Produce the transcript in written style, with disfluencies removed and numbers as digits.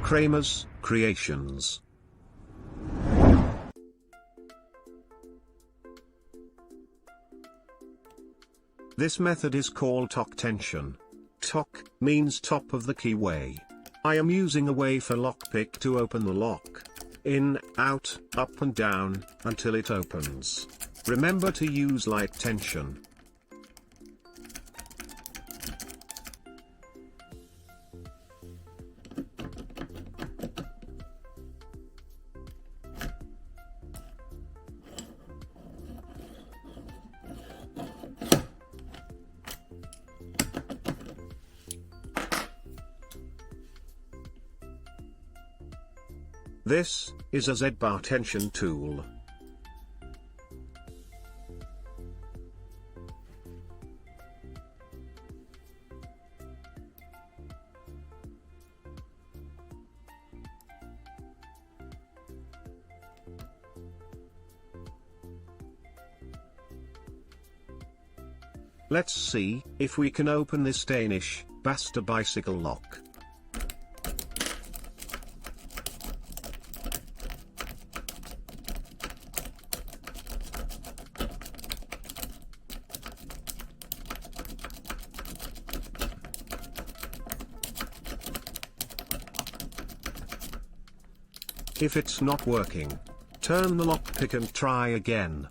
Kramers Creations. This method is called TOK Tension. TOK means top of the keyway. I am using a wafer lockpick to open the lock. In, out, up and down, until it opens. Remember to use light tension. This is a Z-bar tension tool. Let's see if we can open this Danish Basta bicycle lock. If it's not working, turn the lockpick and try again.